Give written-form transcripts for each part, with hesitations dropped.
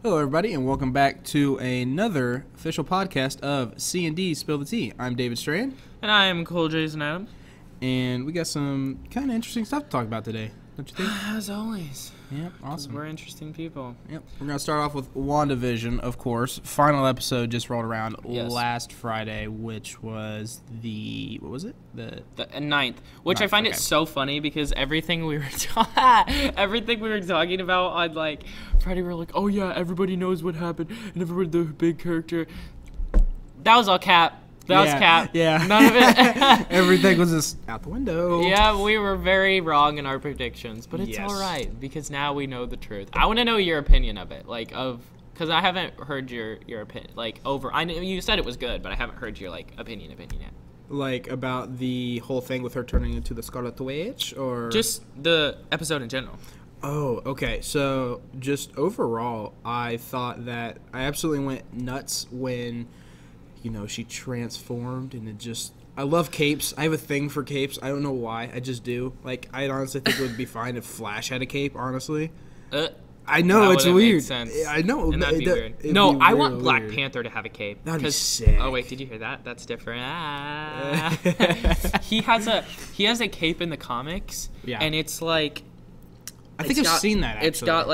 Hello, everybody, and welcome back to another official podcast of C&D Spill the Tea. I'm David Strand. And I am Cole Jason Adam. And we got some kind of interesting stuff to talk about today, don't you think? As always. Yep, awesome. We're interesting people. Yep. We're going to start off with WandaVision, of course. Final episode just rolled around last Friday, which was the, what was it? The 9th, which I find it so funny because everything we were talking about on, like, Friday, we were like, oh, yeah, everybody knows what happened, and everybody, the big character. That was all Cap. That was Cap. Yeah. None of it. Everything was just out the window. Yeah, we were very wrong in our predictions, but it's all right because now we know the truth. I want to know your opinion of it, because I haven't heard your opinion, I know you said it was good, but I haven't heard your, opinion yet. Like, about the whole thing with her turning into the Scarlet Witch, or? Just the episode in general. Oh, okay. So, just overall, I thought that I absolutely went nuts when, she transformed, and it just... I love capes. I have a thing for capes. I don't know why. I just do. I honestly think it would be fine if Flash had a cape, honestly. I know, it's weird. I know. And that'd be weird. No, I want Black Panther to have a cape. That'd be sick. Oh, wait, did you hear that? That's different. He has a cape in the comics, and it's like... I think I've seen that, actually. It's got,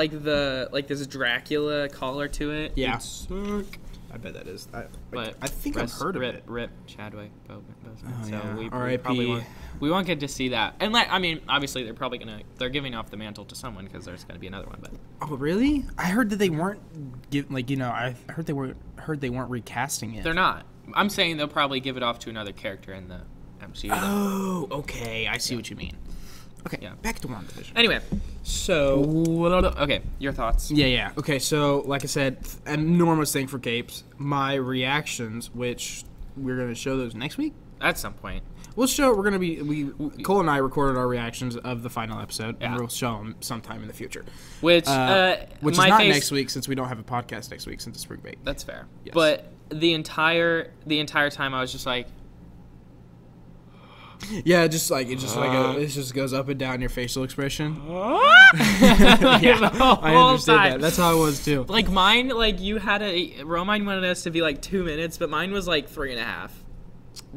this Dracula collar to it. Yeah. It's sick. I bet that is. I think I've heard of it. Rip Chadwick Boseman. Oh, so yeah. we R.I.P. We won't get to see that. And obviously they're giving off the mantle to someone because there's gonna be another one. But oh, really? I heard that they weren't I heard they weren't recasting it. They're not. I'm saying they'll probably give it off to another character in the MCU. Oh, okay. I see what you mean. Okay, back to WandaVision. Anyway, so... Okay, your thoughts. Yeah. Okay, so, like I said, an enormous thing for capes. My reactions, which we're going to show those next week? At some point. Cole and I recorded our reactions of the final episode, and we'll show them sometime in the future. Which is not next week, since we don't have a podcast next week, since it's spring break. That's fair. Yes. But the entire time I was just like... Yeah, it just goes up and down your facial expression. I understand that. That's how it was too. Mine, you had Romine wanted us to be 2 minutes, but mine was 3.5.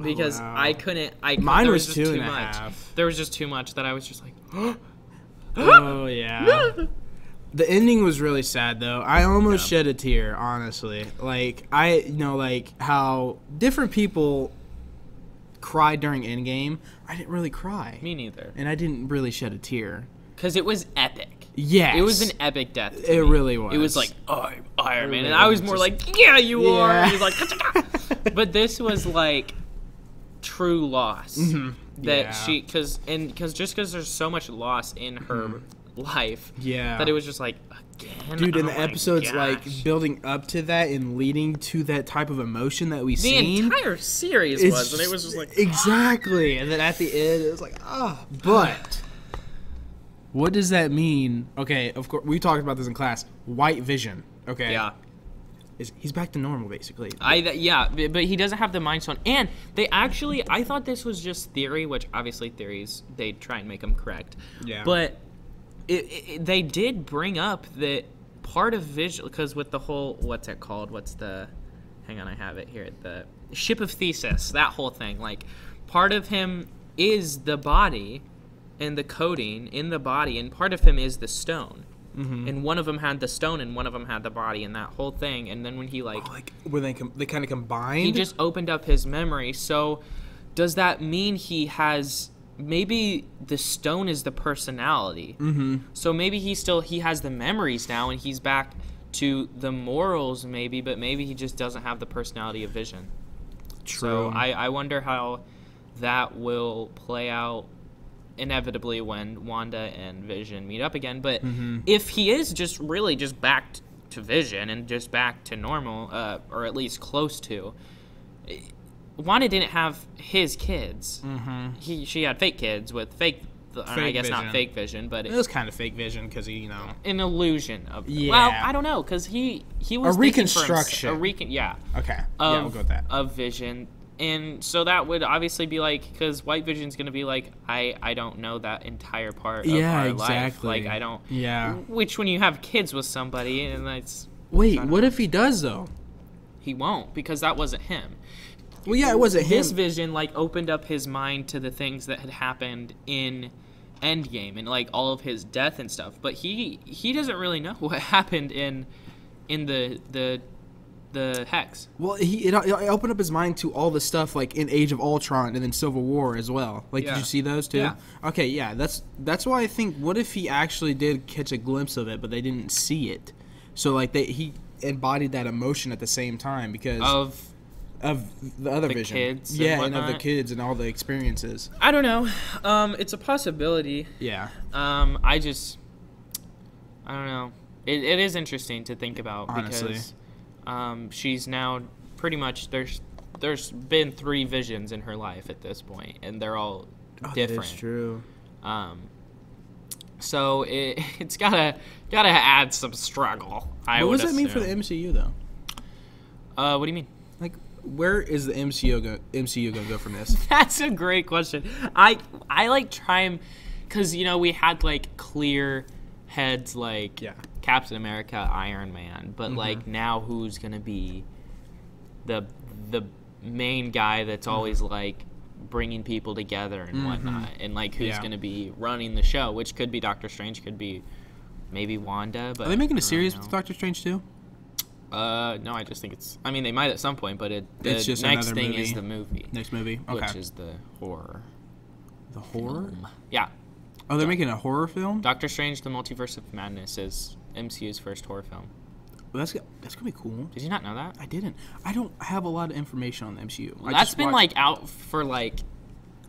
Because I couldn't. Mine was just 2.5. There was just too much that I was just like. Oh yeah. The ending was really sad though. I almost shed a tear, honestly. How different people cried during Endgame. I didn't really cry. Me neither. And I didn't really shed a tear. Because it was epic. Yes. It was an epic death. It really was. It was I'm Iron Man. And I was more yeah, you are. And he was like, but this was true loss. Mm-hmm. That she, because there's so much loss in her life. Yeah. That it was just again. Dude, and the episode's building up to that and leading to that type of emotion that we seen. The entire series and it was just exactly. And then at the end, it was but what does that mean? Okay, of course, we talked about this in class. White Vision, okay? Yeah. He's back to normal, basically. But he doesn't have the Mind Stone. And I thought this was just theory, which obviously theories, they try and make them correct. Yeah. But they did bring up that part of Vision, because with the whole, what's it called? Hang on, I have it here. The Ship of Thesis, that whole thing. Part of him is the body and the coding in the body, and part of him is the stone. Mm-hmm. And one of them had the stone, and one of them had the body, and that whole thing. And then when he were they kind of combined? He just opened up his memory. So does that mean he has? Maybe the stone is the personality. Mm-hmm. So maybe he has the memories now, and he's back to the morals, maybe. But maybe he just doesn't have the personality of Vision. True. So I wonder how that will play out inevitably when Wanda and Vision meet up again. But if he is just really just back to Vision and just back to normal, or at least close to, Wanda didn't have his kids. Mm-hmm. She had fake kids with fake I guess Vision. Not fake Vision, but it was kind of fake Vision because an illusion of. Yeah. Well, I don't know because he was a reconstruction. Okay. Yeah, we'll go with that. Of Vision. And so that would obviously be because White Vision's going to be I don't know that entire part of our life. Exactly. I don't. Yeah. Which when you have kids with somebody, and that's Wait, what if he does though? He won't, because that wasn't him. Well, yeah, it wasn't him. His vision like opened up his mind to the things that had happened in Endgame and like all of his death and stuff. But he doesn't really know what happened in the Hex. Well, it opened up his mind to all the stuff like in Age of Ultron and then Civil War as well. Like, did you see those too? Yeah. Okay, yeah, that's why I think. What if he actually did catch a glimpse of it, but they didn't see it? So like he embodied that emotion at the same time because of the other vision. Kids and of the kids and all the experiences. I don't know. It's a possibility. Yeah. I don't know. It is interesting to think about. Honestly. Because she's now pretty much there's been 3 visions in her life at this point, and they're all different. That's true. So it's gotta add some struggle. What does that mean for the MCU though? What do you mean? Like, where is the MCU gonna go from this? That's a great question. I like trying, because we had like clear heads like Captain America, Iron Man, but like now who's gonna be the main guy that's always like bringing people together and whatnot, and like who's gonna be running the show, which could be Doctor Strange, could be maybe Wanda. But are they making a series with Doctor Strange too? No, I just think it's. I mean, they might at some point, but it's just next thing movie. is the movie. Next movie, okay. Which is the horror. The horror? Yeah. Oh, they're making a horror film? Doctor Strange: The Multiverse of Madness is MCU's first horror film. Well, that's gonna be cool. Did you not know that? I didn't. I don't have a lot of information on the MCU. Well, that's been like out for like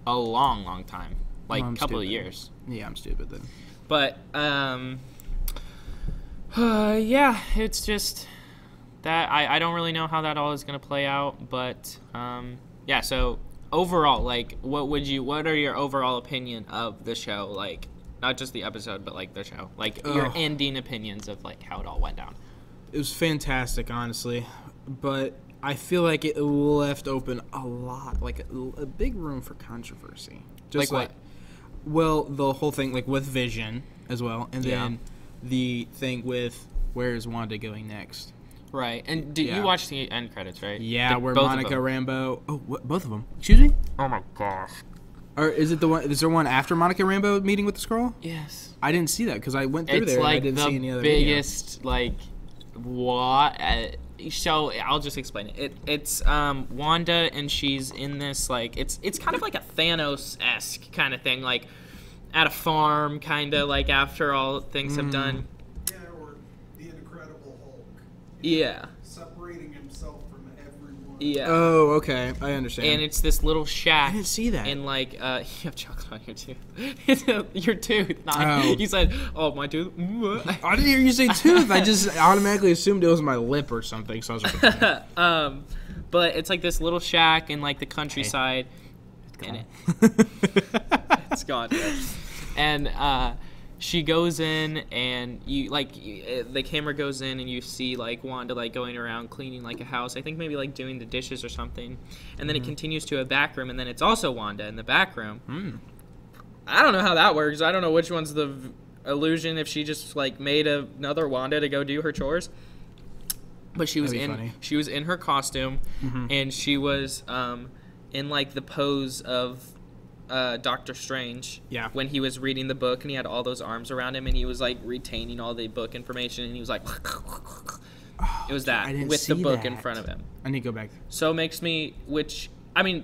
a long time, like a couple of years. Yeah, I'm stupid then. But yeah, it's just that I don't really know how that all is gonna play out. But yeah. So overall, like, what are your overall opinion of the show? Like, not just the episode, but like the show. Like your ending opinions of like how it all went down. It was fantastic, honestly, but I feel like it left open a lot, like a big room for controversy. Just like what? Well, the whole thing, like with Vision as well, and then the thing with where is Wanda going next? Right, and did you watch the end credits, right? Yeah, where Monica Rambeau. Oh, both of them. Excuse me. Oh my gosh. Or is it the one? Is there one after Monica Rambeau meeting with the Skrull? Yes. I didn't see that because I went through it's there like and I didn't see any other biggest like what. So I'll just explain it. It's Wanda, and she's in this like it's kind of like a Thanos-esque kind of thing, like at a farm, kind of like after all things have done. Yeah, or the Incredible Hulk. Yeah. Separating himself from everyone. Yeah. Oh, okay. I understand. And it's this little shack. I didn't see that. And like, you have chocolate on your tooth. Your tooth. Not, You said, "Oh, my tooth." I didn't hear you say tooth. I just automatically assumed it was my lip or something. So I was like, but it's like this little shack in like the countryside. Hey. It's gone. Yeah. And she goes in, and you like the camera goes in, and you see like Wanda like going around cleaning like a house. I think maybe like doing the dishes or something. And then it continues to a back room, and then it's also Wanda in the back room. I don't know how that works. I don't know which one's the illusion, if she just like made another Wanda to go do her chores. But she was in her costume, and she was in like the pose of Doctor Strange, when he was reading the book, and he had all those arms around him, and he was like retaining all the book information, and he was like it was that with the book in front of him. I need to go back. So it makes me, which I mean,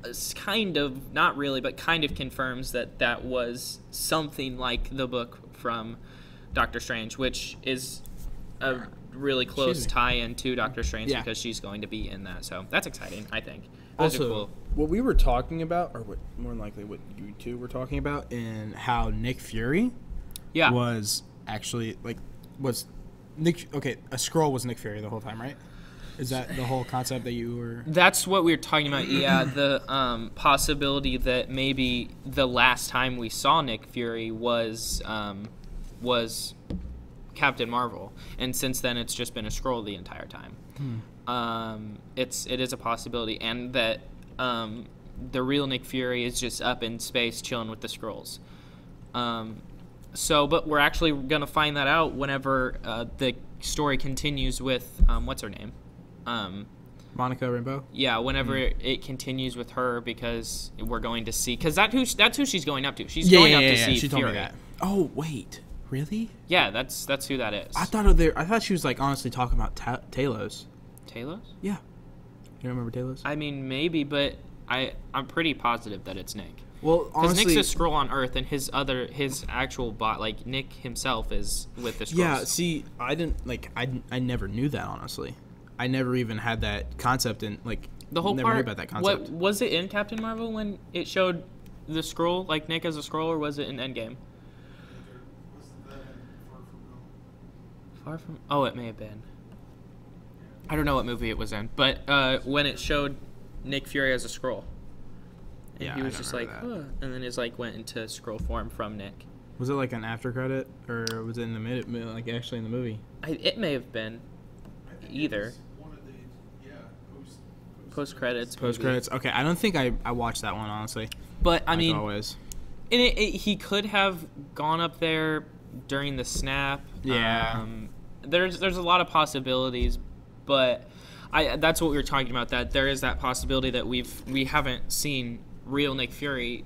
it's kind of not really, but kind of confirms that was something like the book from Doctor Strange, which is a really close tie-in to Doctor Strange because she's going to be in that. So that's exciting, I think. Those also, are cool. What we were talking about, or what more than likely what you two were talking about, and how Nick Fury was actually, like, was Nick... Okay, a Skrull was Nick Fury the whole time, right? Is that the whole concept that you were... That's what we were talking about, yeah. The possibility that maybe the last time we saw Nick Fury was Captain Marvel. And since then, it's just been a Skrull the entire time. It is a possibility, and that the real Nick Fury is just up in space chilling with the Skrulls. but we're actually gonna find that out whenever the story continues with what's her name? Monica Rambeau. Yeah, whenever it continues with her, because we're going to see, because that's who she's going up to. She's going up to see She told Fury. me that. Oh wait, really? Yeah, that's who that is. I thought she was like honestly talking about Talos. Talos? Yeah. You remember Talos? I mean, maybe, but I'm pretty positive that it's Nick. Well, Because honestly, Nick's a Skrull on Earth, and his actual bot, like Nick himself, is with the Skrulls. yeah. See, I never knew that honestly. I never even had that concept in The whole never part. knew about that concept. What was it in Captain Marvel when it showed the Skrull, like Nick as a Skrull, or was it in Endgame? Wasn't that in Far From Home? Far from. Oh, it may have been. I don't know what movie it was in, but when it showed Nick Fury as a Skrull, and Yeah, he I was don't just like, remember huh, and then his went into Skrull form from Nick. Was it like an after credit, or was it in the actually in the movie? It may have been I think either. it was one of the, Post credits. Post credits. Okay, I don't think I watched that one honestly. But I Like mean, always. and he could have gone up there during the snap. Yeah. There's a lot of possibilities, but that's what we were talking about. That there is that possibility that we haven't seen real Nick Fury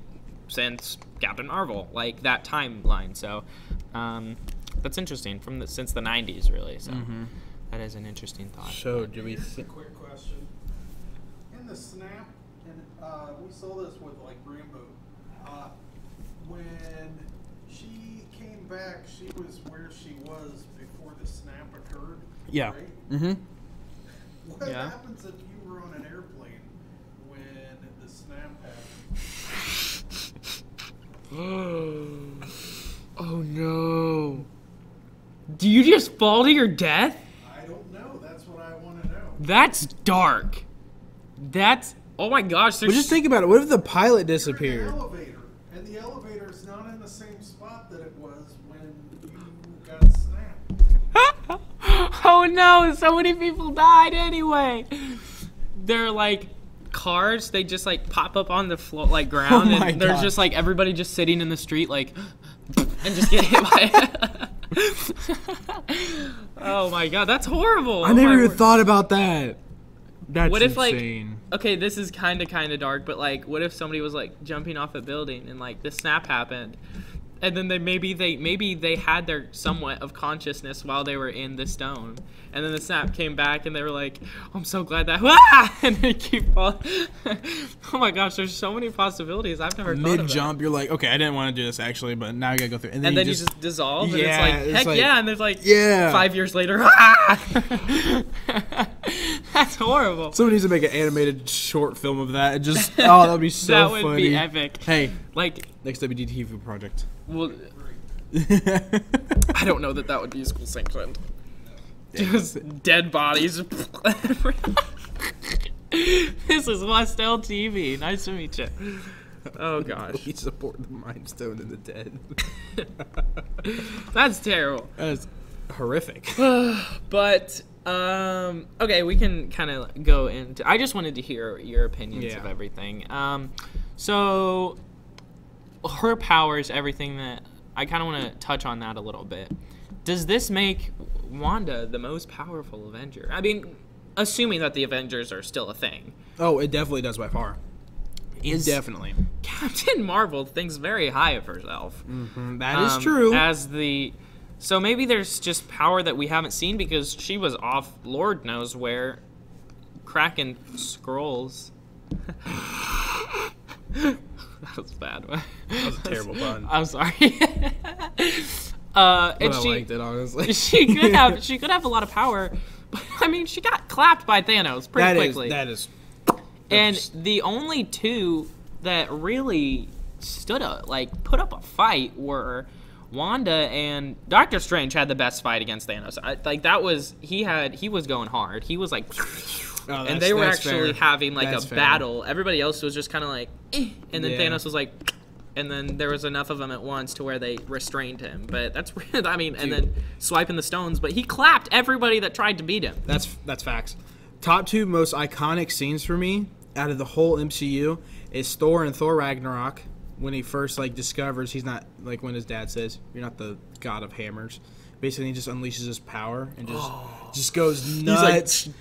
since Captain Marvel, like that timeline. So that's interesting since the 90s, really. So that is an interesting thought. So do we? Here's a quick question. In the snap, and we saw this with like Rambo, when she came back, she was where she was before the snap occurred. Yeah. Right? Mm-hmm. What Yeah. happens if you were on an airplane when the snap happened? Oh no! Do you just fall to your death? I don't know. That's what I want to know. That's dark. That's oh my gosh! But just think about it. What if the pilot You're in disappeared? an elevator, and the elevator's not in the same spot that it was when you got snapped. Oh no! So many people died anyway. They're like cars. They just like pop up on the floor, like ground, Oh my and there's God. just like everybody just sitting in the street, like, and just get hit by it. Oh my God, that's horrible! I Oh never my even word. thought about that. That's What if insane. like okay, this is kind of dark, but like what if somebody was like jumping off a building and like the snap happened, and then maybe they had their somewhat of consciousness while they were in the stone, and then the snap came back and they were like, I'm so glad that and they keep falling. Oh my gosh, there's so many possibilities I've never thought of. Mid jump, you're like, okay, I didn't want to do this actually, but now I gotta go through. And then you just dissolve, and Yeah, it's it's like, heck like- yeah, and there's like Yeah. 5 years later, that's horrible. Someone needs to make an animated short film of that. It just that would be so That would funny. be epic. Hey, Like, next WDTV project. well, I don't know that would be school sanctioned. Just dead bodies. This is Wes-Del TV. Nice to meet you. Oh gosh, We support the Mind Stone and the dead. that's terrible. That is horrific. But okay, we can kind of go into. I just wanted to hear your opinions of Yeah. everything. So her powers, everything that I kind of want to touch on that a little bit. Does this make Wanda the most powerful Avenger? I mean, assuming that the Avengers are still a thing. Oh, it definitely does by far. Definitely. Captain Marvel thinks very high of herself. That is true. As so maybe there's just power that we haven't seen because she was off Lord knows where, cracking scrolls. That was bad. That was a terrible pun. I'm sorry. But And I she liked it, honestly. she could have a lot of power, but I mean she got clapped by Thanos pretty quickly. That is. And the only two that really stood up, like put up a fight, were Wanda and Doctor Strange. Had the best fight against Thanos. He was going hard. He was like, and they were actually having like That's a fair. battle. Everybody else was just kind of like, and then Yeah. Thanos was like, and then there was enough of them at once to where they restrained him. But that's weird. I mean, and then swiping the stones. But he clapped everybody that tried to beat him. That's facts. Top two most iconic scenes for me out of the whole MCU is Thor and Thor Ragnarok when he first like discovers he's not like when his dad says you're not the god of hammers. Basically, he just unleashes his power and just goes nuts. He's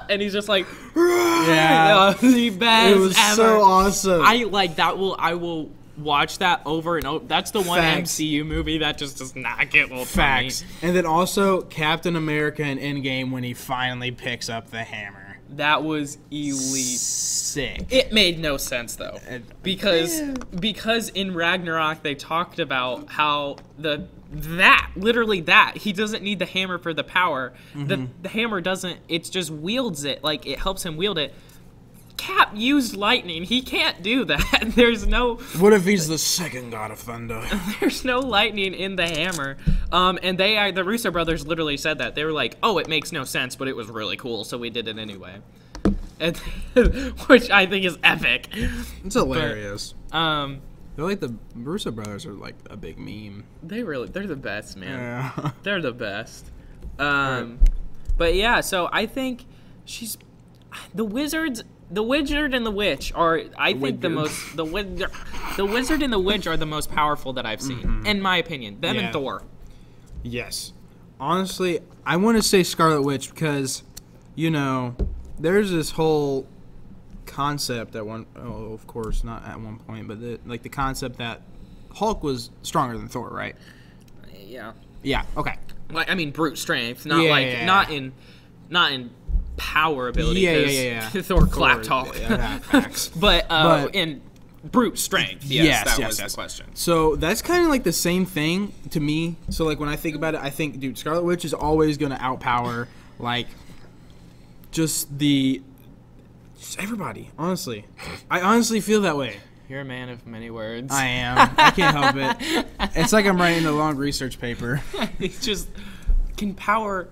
and he's just like, yeah, the best. It was ever. so awesome. I like that. I will watch that over and over. That's the one Facts. MCU movie that just does not get old. Facts. And then also Captain America in Endgame when he finally picks up the hammer. That was elite. Sick. It made no sense though, because in Ragnarok they talked about how literally he doesn't need the hammer for the power. The hammer doesn't. It just wields it, like it helps him wield it. Cap used lightning. He can't do that. There's no. What if he's the second god of thunder? There's no lightning in the hammer. And the Russo brothers literally said that. They were like, "Oh, it makes no sense, but it was really cool, so we did it anyway." And, which I think is epic. It's hilarious. But, they're like the Russo brothers are like a big meme. they're the best, man. Yeah. They're the best. But yeah, so I think she's the wizards. The wizard and the witch are, I think, the wizard and the witch are the most powerful that I've seen, in my opinion. Them and Thor. Yes. Honestly, I want to say Scarlet Witch because, there's this whole concept of course, not at one point, but the concept that Hulk was stronger than Thor, right? Yeah. Yeah. Okay. Like, I mean, brute strength, not not in power ability. Yeah. Thor clapped Hulk. Yeah, facts. but in brute strength, yes, that was the question. So that's kind of like the same thing to me. So like when I think about it, I think, dude, Scarlet Witch is always gonna outpower like just everybody. Honestly, I honestly feel that way. You're a man of many words. I am. I can't help it. It's like I'm writing a long research paper. He just can power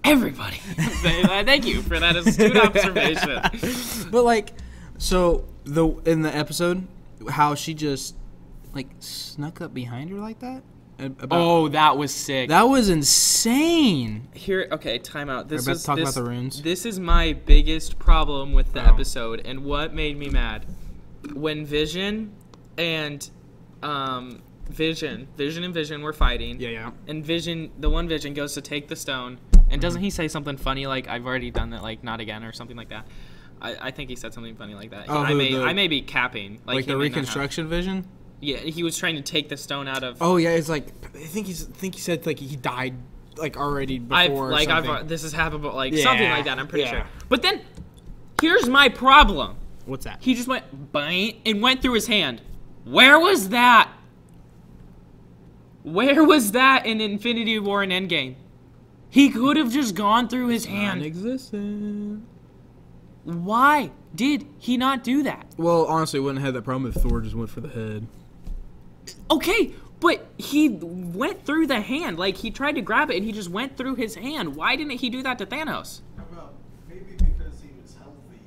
everybody. Thank you for that astute observation. But like, so in the episode, how she just like snuck up behind her like that. That was sick. That was insane. Okay, time out. Talk about the runes. This is my biggest problem with the episode, and what made me mad when Vision and Vision were fighting. Yeah. And the one Vision goes to take the stone, and doesn't he say something funny like, "I've already done that, like not again," or something like that? I think he said something funny like that. I may be capping. Like the reconstruction Vision. Yeah, he was trying to take the stone out of. Oh yeah, it's like I think he said like he died like already before. This has happened, but like something like that. I'm pretty sure. But then, here's my problem. What's that? He just went bang and went through his hand. Where was that? Where was that in Infinity War and Endgame? He could have just gone through his hand. Non-existent. Why did he not do that? Well, honestly, wouldn't have had that problem if Thor just went for the head. Okay, but he went through the hand. Like, he tried to grab it, and he just went through his hand. Why didn't he do that to Thanos? How about maybe because he was healthy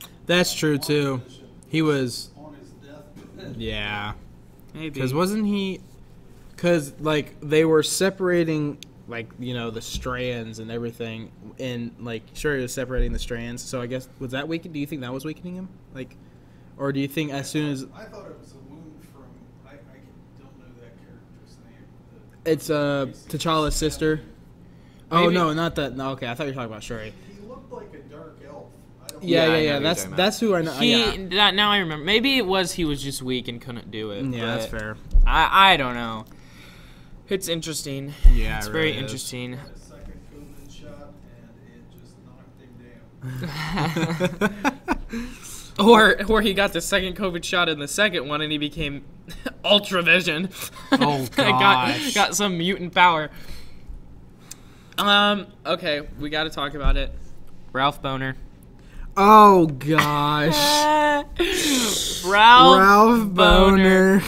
and That's true, too. He was... on his deathbed. Yeah. Maybe. Because wasn't he... Because, like, they were separating, like, the strands and everything. And, like, sure, he was separating the strands. So I guess, was that weakening? Do you think that was weakening him? Like, or do you think as soon as... I thought it was a wound from... I don't know that character's name. It's T'Challa's sister. Oh, Maybe. no, not that. No, okay, I thought you were talking about Shuri. He looked like a dark elf. Yeah. I know That's who I know. Now I remember. Maybe he was just weak and couldn't do it. Yeah, that's fair. I don't know. It's interesting. Yeah, it's it very really is. interesting. A second COVID shot, and it just knocked him down. Or he got the second COVID shot in the second one, and he became Ultra Vision. Oh gosh. got some mutant power. Okay, we got to talk about it. Ralph Boner. Oh gosh. Ralph Boner.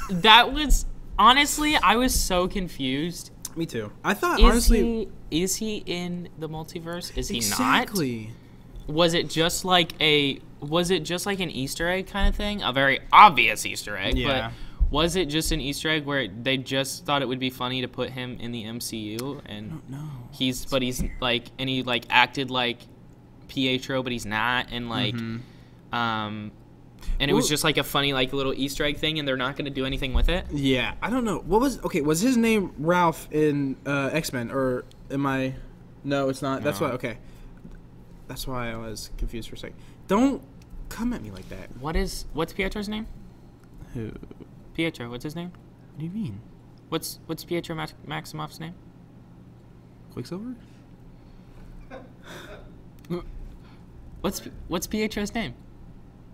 That was honestly, I was so confused. Me too. I thought honestly, is he in the multiverse? Is he exactly. not? Was it just like an Easter egg kind of thing? A very obvious Easter egg, Yeah. but was it just an Easter egg where they just thought it would be funny to put him in the MCU and No. he's like, and he like acted like Pietro, but he's not, and like And it was just like a funny like little Easter egg thing, and they're not going to do anything with it. Yeah, I don't know. Was his name Ralph in X-Men, or am I? No, it's not. That's why. Okay, that's why I was confused for a second. Don't come at me like that. What's Pietro's name? Who? Pietro. What's his name? What do you mean? What's Pietro Maximoff's name? Quicksilver? What's Pietro's name?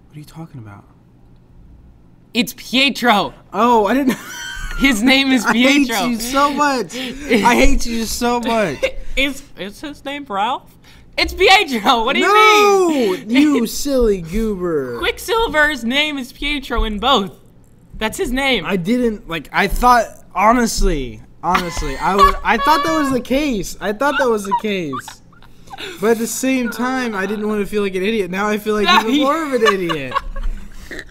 What are you talking about? It's Pietro. Oh, I didn't. His name is Pietro. I hate you so much. I hate you so much. Is his name Ralph? It's Pietro. What do you mean? No, you silly goober. Quicksilver's name is Pietro in both. That's his name. I didn't like. I thought honestly, I thought that was the case. But at the same time, I didn't want to feel like an idiot. Now I feel like even more of an idiot.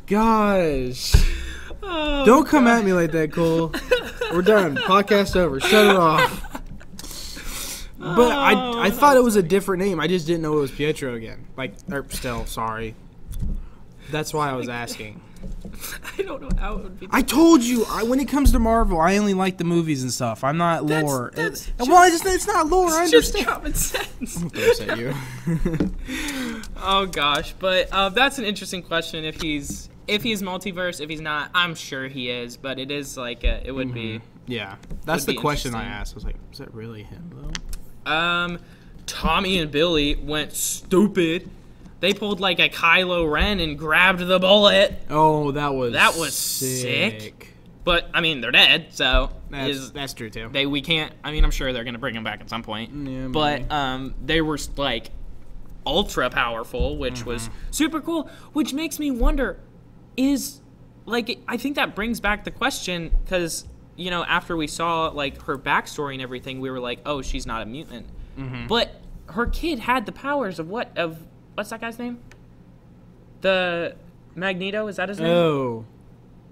Gosh. Oh, don't come at me like that, Cole. We're done. Podcast over. Shut it off. But I thought it was a different name. I just didn't know it was Pietro again. Sorry. That's why I was asking. I don't know how it would be. I told you, when it comes to Marvel, I only like the movies and stuff. I'm not lore. It's not lore. I understand. Just common sense. I'm gonna upset you. Oh gosh, but that's an interesting question. If he's multiverse, if he's not, I'm sure he is. But it is like it would be. Yeah, that's the question I asked. I was like, is that really him though? Tommy and Billy went stupid. They pulled like a Kylo Ren and grabbed the bullet. Oh, that was sick. But I mean, they're dead, so that's true too. We can't. I mean, I'm sure they're gonna bring them back at some point. Yeah, but they were like ultra powerful, which was super cool. Which makes me wonder, I think that brings back the question, because after we saw like her backstory and everything, we were like, oh, she's not a mutant. But her kid had the powers of what's that guy's name? The Magneto, is that his name? Oh.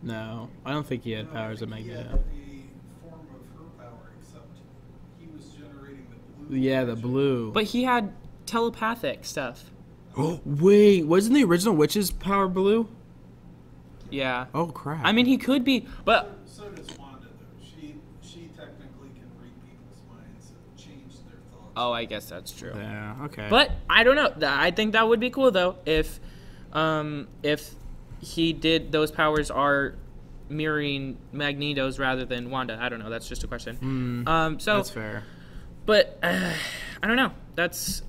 No, I don't think he had powers of Magneto. He had a form of her power, except he was generating the blue. Yeah, the blue. But he had telepathic stuff. Oh, wait, wasn't the original Witch's power blue? Yeah. Oh, crap. I mean, he could be, but... So does Wanda, though. She technically can read people's minds and change their thoughts. Oh, I guess that's true. Yeah, okay. But I don't know. I think that would be cool, though, if he did, those powers are mirroring Magneto's rather than Wanda. I don't know. That's just a question. So that's fair. But I don't know.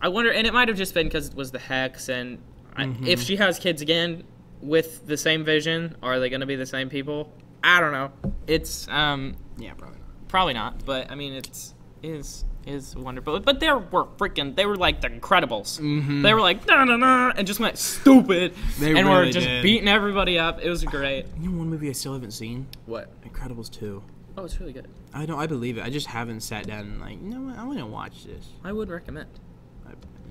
I wonder, and it might have just been because it was the Hex, and if she has kids again with the same vision, are they going to be the same people? I don't know. It's yeah, probably not. Probably not. But I mean, it is wonderful. But they were like the Incredibles. They were like no, and just went stupid. And were just beating everybody up. It was great. You know one movie I still haven't seen? What? Incredibles 2. Oh, it's really good. I know, I believe it. I just haven't sat down and like, you know what, I want to watch this. I would recommend.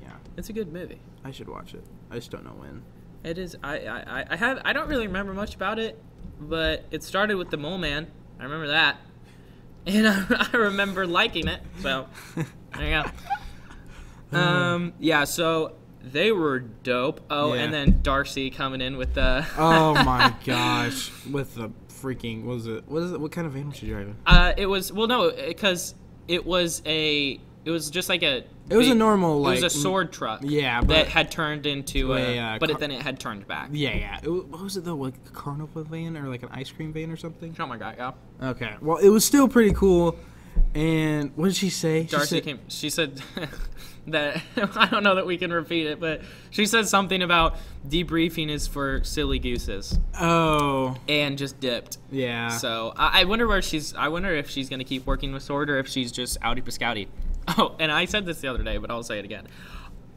Yeah. It's a good movie. I should watch it. I just don't know when. It is. I don't really remember much about it, but it started with the Mole Man. I remember that. And I remember liking it, so there you go. Yeah, so they were dope. Oh, yeah. And then Darcy coming in with the... Oh my gosh, with the freaking... What is it? What kind of van was she driving? It was... Well, no, because it was just like a... It was a normal, like... It was a sword truck. Yeah, but... That had turned into a... But then it had turned back. Yeah. What was it, though? Like a carnival van or like an ice cream van or something? Oh my god, yeah. Okay. Well, it was still pretty cool. And what did she say? She said that... I don't know that we can repeat it, but she said something about debriefing is for silly gooses. Oh. And just dipped. Yeah. So I wonder where she's... I wonder if she's going to keep working with Sword or if she's just outie pascouty. Oh, and I said this the other day, but I'll say it again.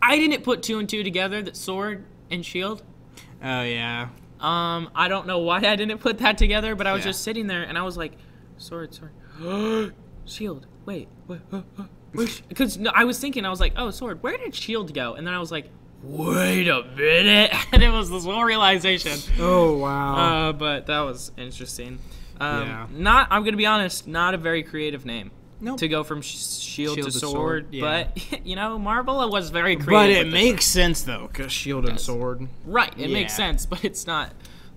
I didn't put 2 and 2 together, that Sword and Shield. Oh, yeah. I don't know why I didn't put that together, but I was just sitting there, and I was like, Sword. Shield. Wait. Because I was thinking, I was like, oh, Sword, where did Shield go? And then I was like, wait a minute. And it was this whole realization. Oh, wow. But that was interesting. Yeah. I'm going to be honest, not a very creative name. Nope. to go from shield to sword. sword, yeah. But Marvel was very creative. But it with makes sense though, because shield and sword. right. It makes Yeah. sense, but it's not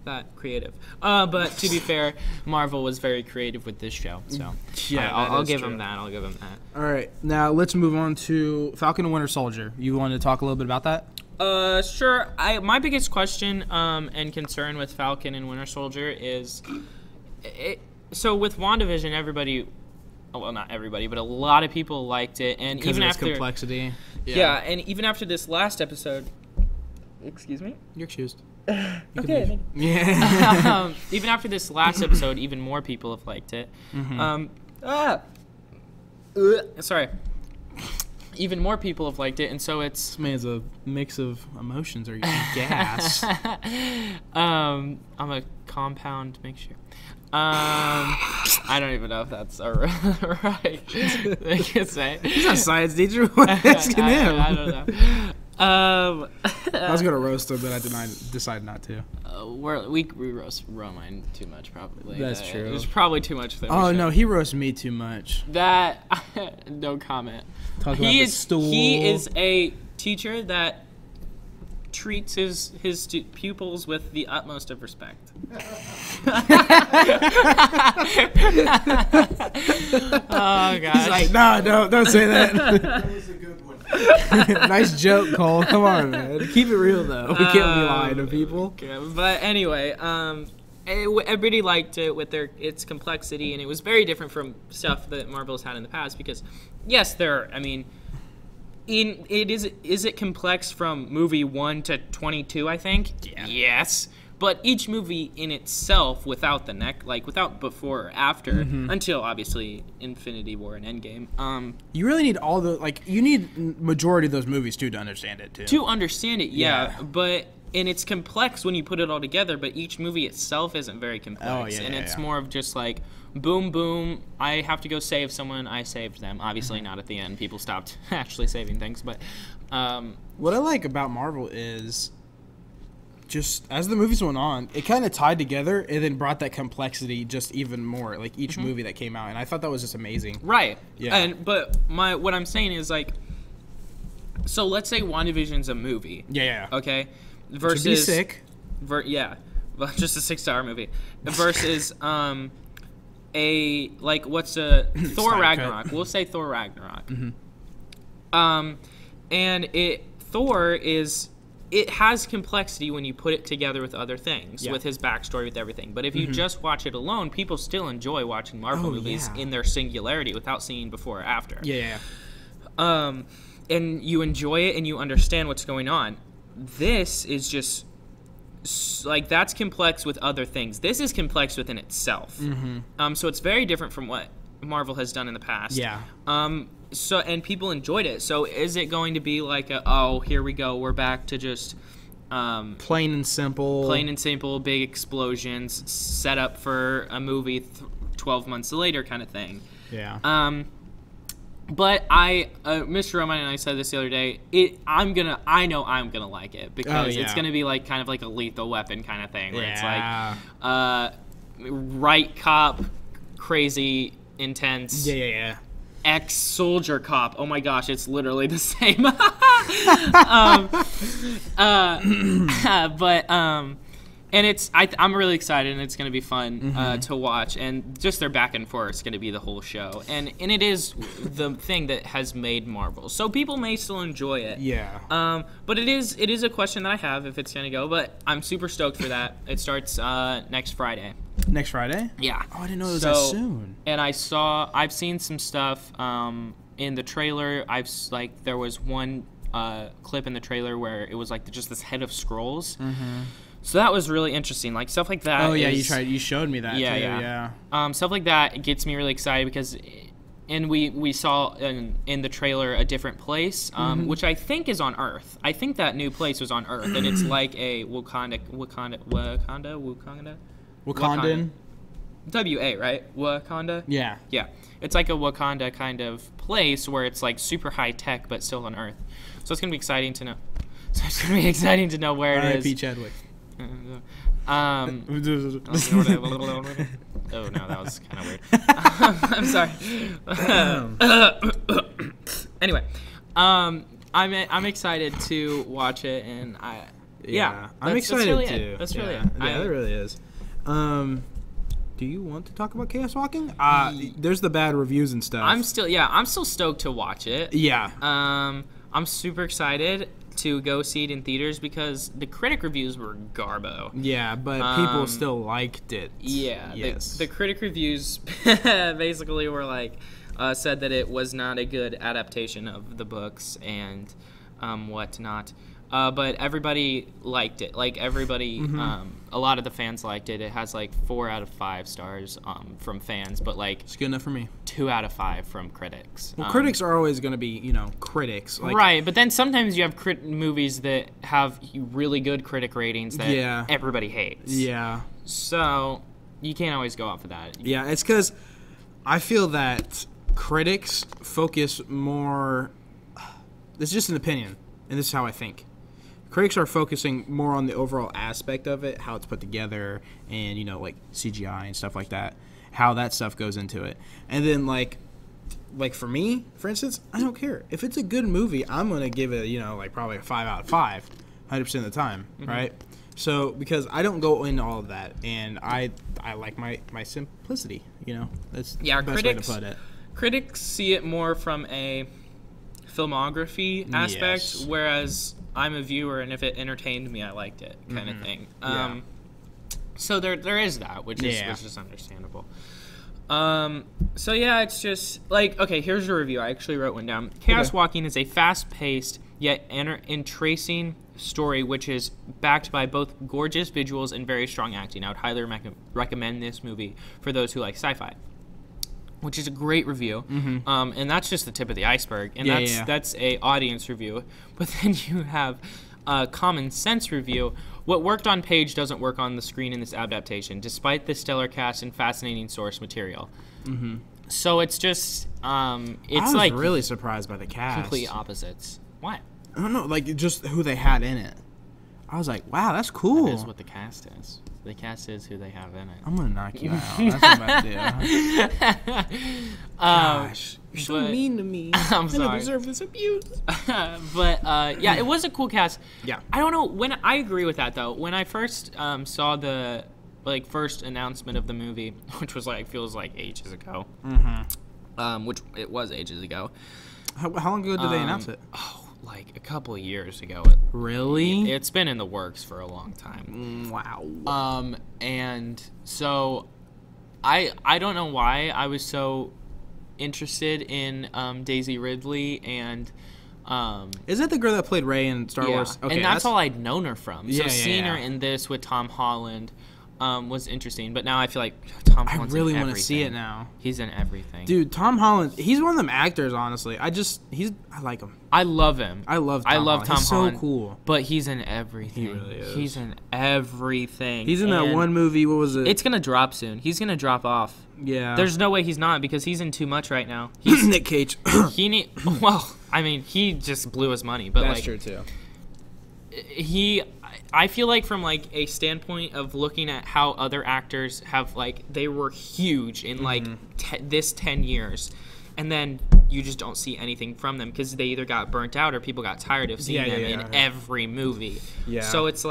that creative. But to be fair, Marvel was very creative with this show. So Yeah, I'll that is give true. them that. I'll give them that. All right, now let's move on to Falcon and Winter Soldier. You want to talk a little bit about that? Sure. My biggest question and concern with Falcon and Winter Soldier is, so with WandaVision, everybody, well, not everybody, but a lot of people liked it, and Because even of its after complexity. yeah, and even after this last episode, excuse me. You're excused. Okay. Yeah. Even after this last episode, even more people have liked it. Sorry. Even more people have liked it, and so it's This man's a mix of emotions. Are you gas? I'm a compound mixture. I don't even know if that's right thing to say. He's not a science teacher. What asking him? I don't know. I was gonna roast him, but I decided not to. We roast Romine too much, probably. That's true. It was probably too much. Oh no, he roasts me too much. That no comment. Talk about the stool. He is a teacher that treats his pupils with the utmost of respect. Oh gosh. He's like, no, don't say that. That was a good one. Nice joke, Cole. Come on, man. Keep it real though. We can't be lying to people. Okay, but anyway, everybody liked it with its complexity, and it was very different from stuff that Marvel's had in the past. Because, yes, is it complex from movie 1 to 22? I think. Yeah. Yes, but each movie in itself, without without before or after, until obviously Infinity War and Endgame. You really need all the you need majority of those movies too to understand it too. To understand it, yeah. Yeah. But and it's complex when you put it all together, but each movie itself isn't very complex. Oh, yeah, and yeah, it's yeah. more of just like, boom, boom, I have to go save someone, I saved them. Obviously Mm-hmm. not at the end. People stopped actually saving things. But What I like about Marvel is just as the movies went on, it kind of tied together and then brought that complexity just even more, like each movie that came out. And I thought that was just amazing. right. Yeah. But what I'm saying is like, so let's say WandaVision's a movie. Yeah. Okay? Should Versus be sick. Yeah. Well, just a 6-hour movie. Versus what's a Thor Snyder Ragnarok. Cut. We'll say Thor Ragnarok. And Thor it has complexity when you put it together with other things, Yeah. with his backstory, with everything. But if you just watch it alone, people still enjoy watching Marvel Oh, movies yeah. in their singularity without seeing before or after. Yeah. And you enjoy it and you understand what's going on. This is just that's complex with other things. This is complex within itself. So it's very different from what Marvel has done in the past. Yeah. So and people enjoyed it. So is it going to be like here we go, we're back to just Plain and simple. big explosions set up for a movie 12 months later kind of thing. Yeah. But Mr. Roman and I said this the other day. I know I'm gonna like it because it's gonna be like kind of like a Lethal Weapon kind of thing, where it's like, right cop, crazy, intense. Yeah. Ex-soldier cop. Oh my gosh, it's literally the same. And I'm really excited, and it's going to be fun to watch. And just their back and forth is going to be the whole show. And it is the thing that has made Marvel. So people may still enjoy it. Yeah. But it is a question that I have if it's going to go. But I'm super stoked for that. It starts next Friday. Next Friday? Yeah. Oh, I didn't know it was that soon. And I've seen some stuff in the trailer. There was one clip in the trailer where it was like just this head of scrolls. So that was really interesting, like stuff like that. Oh yeah, you showed me that. Yeah. Stuff like that gets me really excited because, and we saw in the trailer a different place, which I think is on Earth. I think that new place was on Earth, and it's like a Wakandan. WA, right? Wakanda. Yeah. Yeah, it's like a Wakanda kind of place where it's like super high tech but still on Earth. So it's gonna be exciting to know. Where it is. R.I.P. Chadwick. Oh no, that was kind of weird. I'm sorry. Anyway, I'm excited to watch it, and I'm excited really too. That's really it. Yeah, it really is. Do you want to talk about Chaos Walking? There's the bad reviews and stuff. I'm still stoked to watch it. Yeah. I'm super excited to go see it in theaters because the critic reviews were garbo. Yeah, but people still liked it. Yeah. Yes. The critic reviews basically were like, said that it was not a good adaptation of the books and whatnot. But everybody liked it. Like, everybody, a lot of the fans liked it. It has, like, 4 out of 5 stars from fans, but, like... It's good enough for me. 2 out of 5 from critics. Well, critics are always going to be, critics. Like, right, but then sometimes you have movies that have really good critic ratings that everybody hates. Yeah. So, you can't always go off of that. Yeah, it's because I feel that critics focus more... This is just an opinion, and this is how I think. Critics are focusing more on the overall aspect of it, how it's put together, and, like CGI and stuff like that, how that stuff goes into it. And then, like for me, for instance, I don't care. If it's a good movie, I'm going to give it, like probably a 5 out of 5, 100% of the time, right? So, because I don't go into all of that, and I like my simplicity, That's the best way to put it. Critics see it more from a filmography aspect, whereas... I'm a viewer, and if it entertained me, I liked it, kind of thing. So there is that, which is understandable. So yeah, it's just like, okay, here's your review. I actually wrote one down. Chaos Walking is a fast-paced yet entracing story, which is backed by both gorgeous visuals and very strong acting. I would highly recommend this movie for those who like sci-fi. Which is a great review, and that's just the tip of the iceberg, and that's a audience review. But then you have a common sense review. What worked on page doesn't work on the screen in this adaptation, despite the stellar cast and fascinating source material. So it's just, I was really surprised by the cast. Complete opposites. What? I don't know, like just who they had in it. I was like, wow, that's cool. That is what the cast is. The cast is who they have in it. I'm gonna knock you out. That's what I'm about to do. Gosh, you're so mean to me. I'm sorry. I deserve this abuse. But yeah, it was a cool cast. Yeah. I don't know when I agree with that though. When I first saw the first announcement of the movie, which was feels like ages ago. Which it was ages ago. How long ago did they announce it? Oh, like a couple of years ago. Really? It's been in the works for a long time. Wow. And so I don't know why I was so interested in Daisy Ridley and is that the girl that played Rey in Star Wars? Okay, and that's all I'd known her from. So seeing her in this with Tom Holland was interesting, but now I feel like Tom Holland's I really want to see it now. He's in everything. Dude, Tom Holland, he's one of them actors, honestly. I like him. I love him. I love Tom Holland. Tom Holland. So cool. But he's in everything. He really is. He's in everything. He's in that one movie, what was it? It's going to drop soon. He's going to drop off. Yeah. There's no way he's not because he's in too much right now. He's Nick Cage. He just blew his money. But that's true, too. I feel like from a standpoint of looking at how other actors have they were huge in this 10 years, and then you just don't see anything from them because they either got burnt out or people got tired of seeing them in every movie. Yeah. So it's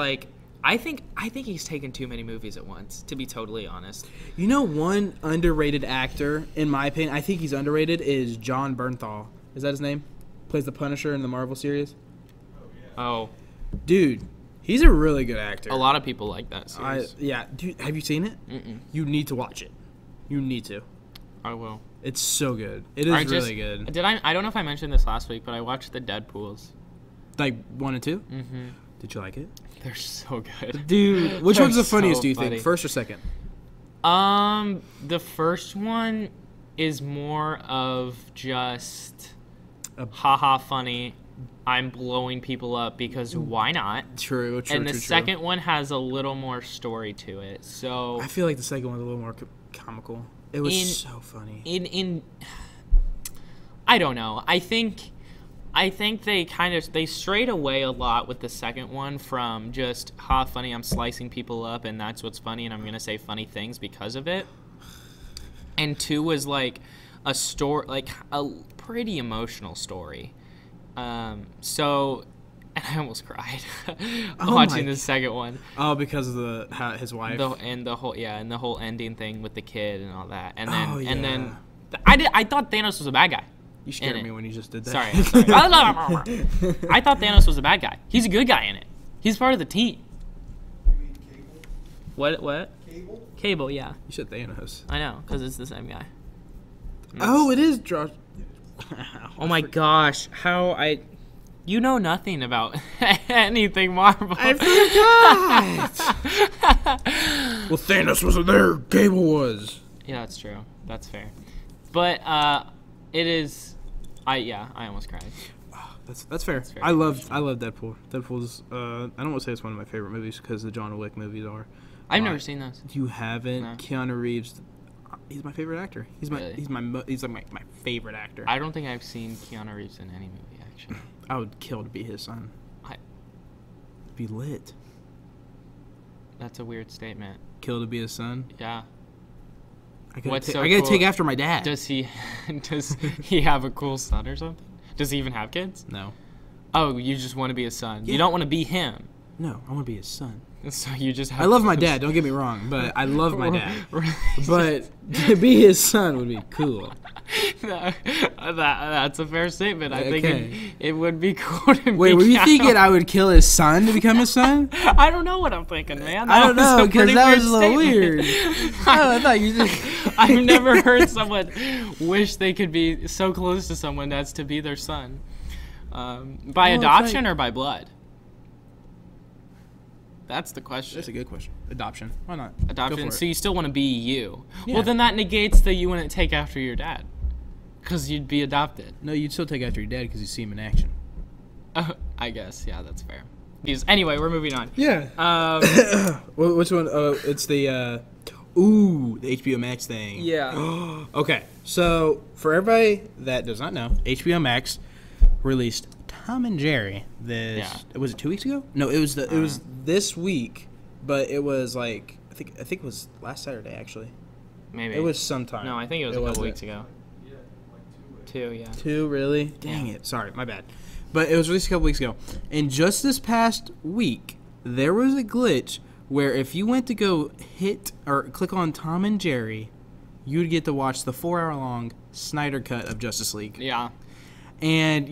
I think he's taken too many movies at once, to be totally honest. One underrated actor, in my opinion, I think he's underrated, is Jon Bernthal. Is that his name? Plays the Punisher in the Marvel series. Oh. Dude, he's a really good actor. A lot of people like that series. Dude, have you seen it? Mm-mm. You need to watch it. You need to. I will. It's so good. It is really good. I don't know if I mentioned this last week, but I watched the Deadpools. 1 and 2? Mm-hmm. Did you like it? They're so good. Dude, which one's the funniest, do you think? First or second? The first one is more of just haha funny. I'm blowing people up because why not? True. And the second one has a little more story to it. So I feel like the second one's a little more comical. It was so funny. I don't know. I think I think they strayed away a lot with the second one from just funny, I'm slicing people up and that's what's funny and I'm gonna say funny things because of it. And 2 was like a story, like a pretty emotional story. So, and I almost cried watching the second one. Oh, because of his wife. The whole ending thing with the kid and all that. And then Oh, and then yeah. I thought Thanos was a bad guy. You scared me when you just did that. Sorry. I thought Thanos was a bad guy. He's a good guy in it. He's part of the team. You mean Cable? What? Cable? Cable, yeah. You said Thanos. I know, because it's the same guy. Oh, it is Josh. Oh my gosh, you know nothing about anything Marvel. I forgot. Well, Thanos wasn't there. Cable was. Yeah, that's true. That's fair. But it is. I almost cried. That's fair. I love Deadpool. Deadpool's. I don't want to say it's one of my favorite movies because the John Wick movies are. I've never seen those. You haven't? No. Keanu Reeves. He's my favorite actor. He's like my favorite actor. I don't think I've seen Keanu Reeves in any movie actually. I would kill to be his son. Be lit. That's a weird statement. Kill to be his son. Yeah. I gotta take after my dad. Does he have a cool son or something? Does he even have kids? No. Oh, you just want to be his son. Yeah. You don't want to be him. No, I want to be his son. So you just have I love my dad, don't get me wrong, but I love my dad. But to be his son would be cool. That's a fair statement. I think it would be cool to Wait, were you thinking I would kill his son to become his son? I don't know what I'm thinking, man. I don't know, because that was a little weird. I thought you just... I've never heard someone wish they could be so close to someone as to be their son. By adoption or by blood? That's the question. That's a good question. Adoption. Why not? Adoption. So you still want to be you. Yeah. Well, then that negates that you wouldn't take after your dad. Because you'd be adopted. No, you'd still take after your dad because you see him in action. I guess. Yeah, that's fair. Anyway, we're moving on. Yeah. Which one? Oh, it's the HBO Max thing. Yeah. Okay. So, for everybody that does not know, HBO Max released Tom and Jerry was it 2 weeks ago? No, it was it was this week, but it was like I think it was last Saturday actually. Maybe. It was sometime. No, I think it was a couple weeks ago. Yeah, like 2 weeks. 2, yeah. 2, really? Dang it. Sorry, my bad. But it was released a couple weeks ago. And just this past week, there was a glitch where if you went to go hit or click on Tom and Jerry, you'd get to watch the 4-hour-long Snyder Cut of Justice League. Yeah. And,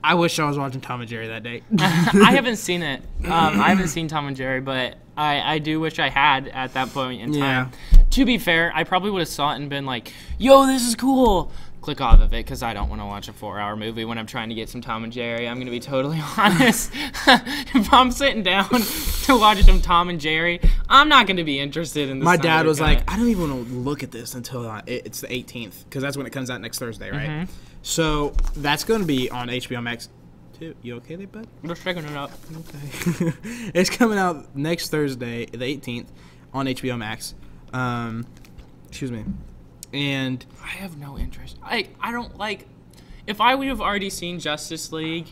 I wish I was watching Tom and Jerry that day. I haven't seen it. I haven't seen Tom and Jerry, but I do wish I had at that point in time. Yeah. To be fair, I probably would have saw it and been like, yo, this is cool. Click off of it because I don't want to watch a 4-hour movie when I'm trying to get some Tom and Jerry. I'm going to be totally honest. If I'm sitting down to watch some Tom and Jerry, I'm not going to be interested in this. My dad was like, I don't even want to look at this until it's the 18th because that's when it comes out next Thursday, right? Mm-hmm. So that's going to be on HBO Max too. You okay there, bud? Just checking it out. Okay. It's coming out next Thursday, the 18th, on HBO Max. Excuse me. And I have no interest. I don't like. If I would have already seen Justice League,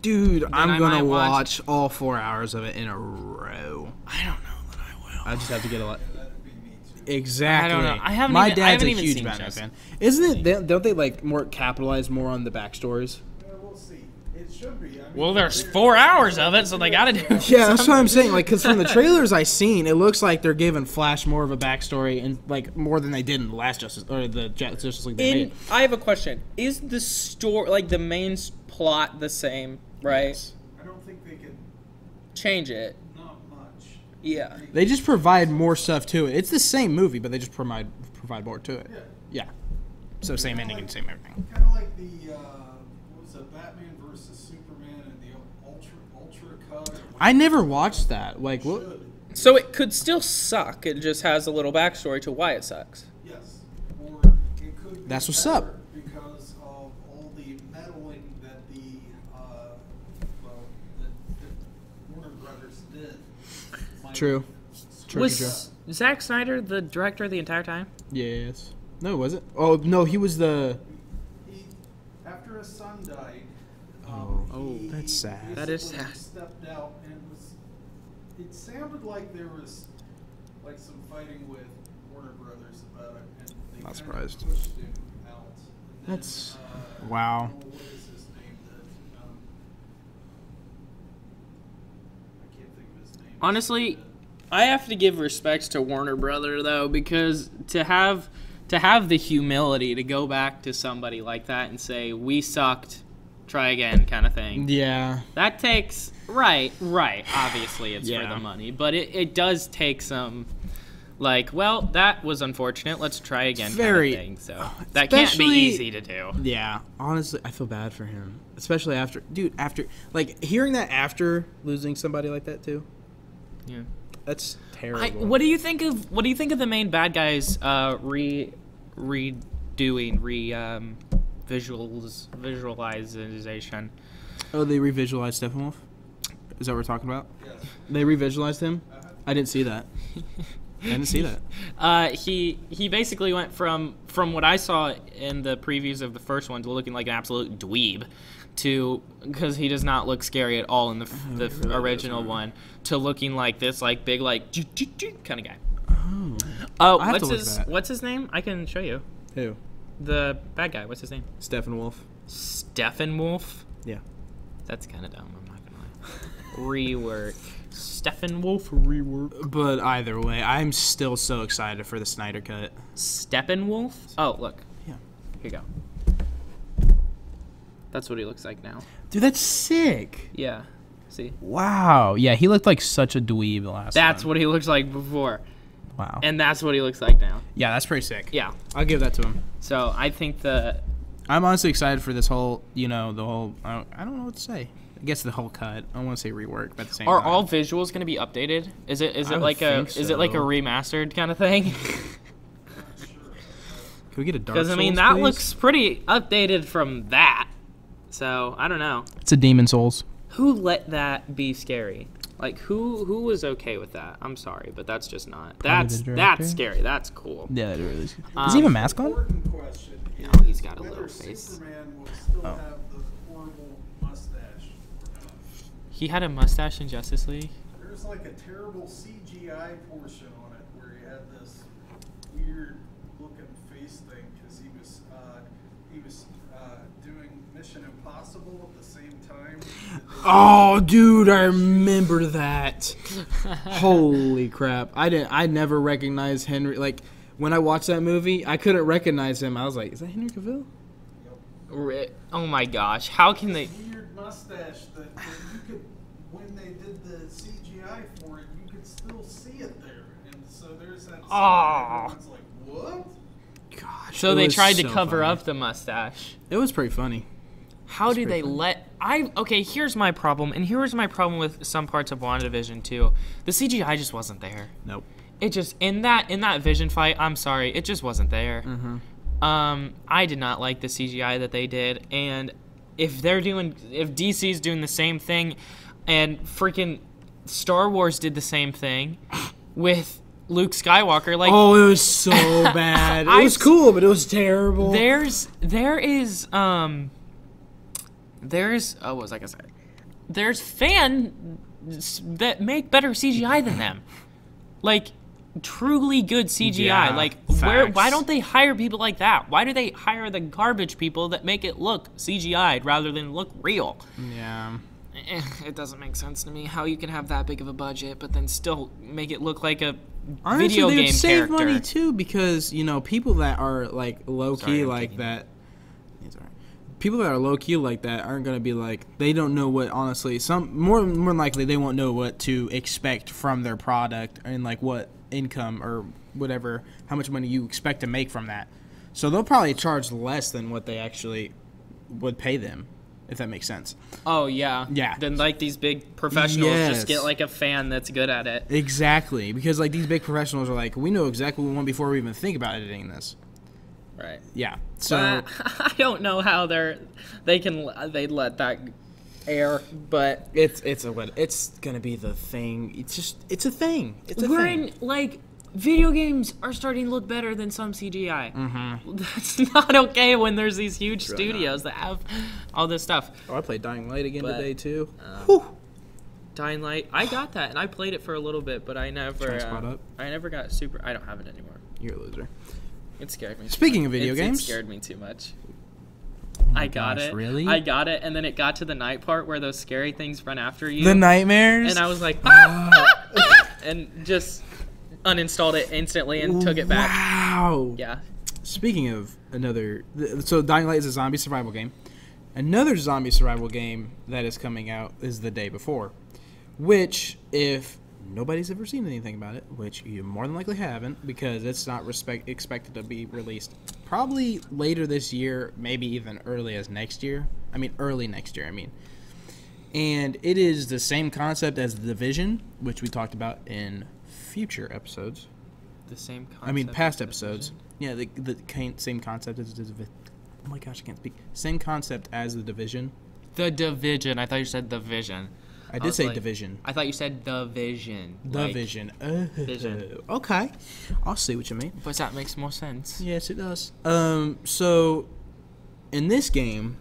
dude, I'm I gonna might watch all 4 hours of it in a row. I don't know that I will. I just have to get a lot. That'd be me too. Exactly. I don't know. I haven't My even- I dad's haven't a even huge seen Batman Justice. fan. Isn't it? Don't they like more capitalize more on the backstories? Yeah, we'll see. It should be. I mean, Well, there's 4 hours of it, so they got to do. Yeah, that's what I'm saying. Like, because from the trailers I seen, it looks like they're giving Flash more of a backstory and like more than they did in the last Justice League they made. I have a question. Is the story, like the main plot, the same? Right? Yes. I don't think they can. Change it. Not much. Yeah. They just provide more stuff to it. It's the same movie, but they just provide more to it. Yeah. Yeah. So same ending and same everything. Kind of like the what was it, Batman versus Superman and the Ultra Cut. Or I never watched that. Like, what? should. So it could still suck. It just has a little backstory to why it sucks. Yes. Or it could be That's what's better up. because of all the meddling that the Warner Brothers did. Like, True. Was Zack Snyder the director the entire time? Yes. No, was it? Oh no, he was the. He, after his son died. That's sad. That is basically sad. Stepped out, and it sounded like there was like some fighting with Warner Brothers about it, and they Not kind surprised. of pushed him out. And then, That's wow. what is his name? I can't think of his name. Honestly, I have to give respects to Warner Brother though, because to have the humility to go back to somebody like that and say we sucked, try again, kind of thing. Yeah. That takes right. Obviously, it's for Yeah. the money, but it does take some. Like, well, that was unfortunate. Let's try again. Very- kind of thing. So that can't be especially- easy to do. Yeah, honestly, I feel bad for him, especially after like hearing that after losing somebody like that too. Yeah. That's terrible. What do you think of the main bad guys visualization? Oh, they revisualized Steppenwolf? Is that what we're talking about? Yes. They revisualized him? I didn't see that. I didn't see that. He basically went from what I saw in the previews of the first one to looking like an absolute dweeb, to because he does not look scary at all in the really original doesn't. one, to looking like this like big like kind of guy. Oh, Oh, I have to look at that. what's his name? I can show you. Who? The bad guy. What's his name? Steppenwolf. Steppenwolf. Yeah. That's kind of dumb. I'm not gonna lie. Rework. Steppenwolf rework. But either way, I'm still so excited for the Snyder Cut. Steppenwolf. Oh, look. Yeah. Here you go. That's what he looks like now. Dude, that's sick. Yeah. See? Wow. Yeah, he looked like such a dweeb last That's time. what he looks like before. Wow. And that's what he looks like now. Yeah, that's pretty sick. Yeah. I'll give that to him. So I think I'm honestly excited for this whole, the whole, I don't know what to say. I guess the whole cut. I don't want to say rework, but at the same are time. all visuals going to be updated? Is it I would like a think is it like a so. remastered kind of thing? Can we get a Dark Because Souls, I mean that please? looks pretty updated from that. So I don't know. It's a Demon Souls. Who let that be scary? Like who was okay with that? I'm sorry, but that's just not. That's the director? scary. That's cool. Yeah, that really is. Does he have a mask on? Important question. No, is he's got a whether little face. Superman will still Oh. have the horrible mustache. He had a mustache in Justice League. There's like a terrible CGI portion on it where he had this weird looking face thing because he was doing Mission Impossible at the same time. Oh, dude, I remember that. Holy crap! I never recognized Henry. Like when I watched that movie, I couldn't recognize him. I was like, "Is that Henry Cavill?" Oh my gosh! How can they? Weird mustache that you could, when they did the CGI for it, you could still see it there. And so there's that scene Aw. where everyone's like, what? Gosh. So it they was tried to so cover funny. up the mustache. It was pretty funny. How do they okay, here's my problem, and here's my problem with some parts of WandaVision too. The CGI just wasn't there. Nope. It just in that Vision fight, I'm sorry, it just wasn't there. I did not like the CGI that they did, and if DC's doing the same thing, and freaking Star Wars did the same thing with Luke Skywalker, like Oh, it was so bad. It was cool, but it was terrible. There's what was I gonna say? There's fans that make better CGI than them, like truly good CGI. Yeah, like facts. why don't they hire people like that? Why do they hire the garbage people that make it look CGI'd rather than look real? Yeah. It doesn't make sense to me how you can have that big of a budget but then still make it look like a Honestly, video they game would save character. money too because people that are like low Sorry, key I'm like taking that. It's all right. People that are low key like that aren't gonna be like they don't know what honestly. More than likely they won't know what to expect from their product and like what income or whatever how much money you expect to make from that. So they'll probably charge less than what they actually would pay them. If that makes sense. Oh yeah. Yeah. Then like these big professionals Yes. just get like a fan that's good at it. Exactly, because like these big professionals are like, we know exactly what we want before we even think about editing this. Right. Yeah. So I don't know how they'd let that air, but it's gonna be the thing. It's a thing. It's a we're thing. in like video games are starting to look better than some CGI. Mm-hmm. That's not okay when there's these huge studios that have all this stuff. Oh, I played Dying Light again But, today too. Whew. Dying Light, I got that and I played it for a little bit, but I never got super. I don't have it anymore. You're a loser. It scared me. Speaking of video games, it scared me too much. my I got gosh, it. really? I got it, and then it got to the night part where those scary things run after you. the nightmares. And I was like, and just uninstalled it instantly and took it back. Wow. Yeah. Speaking of so Dying Light is a zombie survival game. Another zombie survival game that is coming out is The Day Before, which, if nobody's ever seen anything about it, which you more than likely haven't, because it's not expected to be released probably later this year, maybe even early next year. And it is the same concept as The Division, which we talked about in future episodes. The same concept. Past episodes. Yeah, the same concept as oh my gosh, I can't speak. Same concept as The Division. The Division. I thought you said The Vision. I did say Division. I thought you said The Vision. The Vision. Vision. Okay. I'll see what you mean. But that makes more sense. Yes, it does. So, in this game,